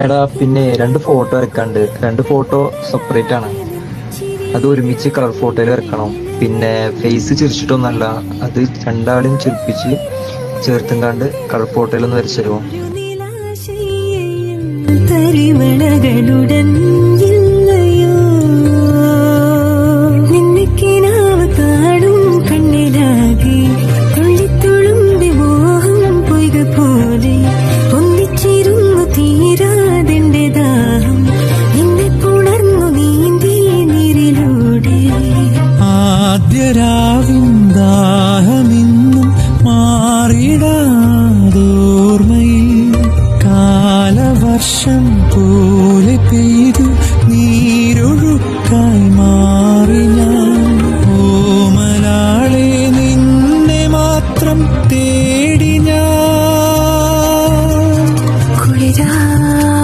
എടാ പിന്നെ രണ്ട് ഫോട്ടോ വരക്കാണ്ട്. രണ്ട് ഫോട്ടോ സെപ്പറേറ്റ് ആണ്. അത് ഒരുമിച്ച് കളർ ഫോട്ടോയിൽ വരക്കണം. പിന്നെ ഫേസ് ചിരിച്ചിട്ടൊന്നല്ല, അത് രണ്ടാളും ചിരിപ്പിച്ച് ചേർത്തും കളർ ഫോട്ടോയിൽ ഒന്ന് വരച്ചു തരുമോ? തരിമണകളുടൻ ഇല്ലയോ നിന്നക്കിനാവ് കാണും കണ്ണിലാകെ തുള്ളിത്തുളുമ്പി മോഹം പൊയ്ക പോലെ ഒന്നിച്ചിരുന്നു തീരാതിന്റെ ദാഹം എന്നെ പുണർന്നു നീന്തി നീരിലൂടെ ആദ്യരാവിൻ ദാഹമിന്നും മാറിടാതോർമ്മയിൽ കാലവർഷം പോലെ പെയ്തു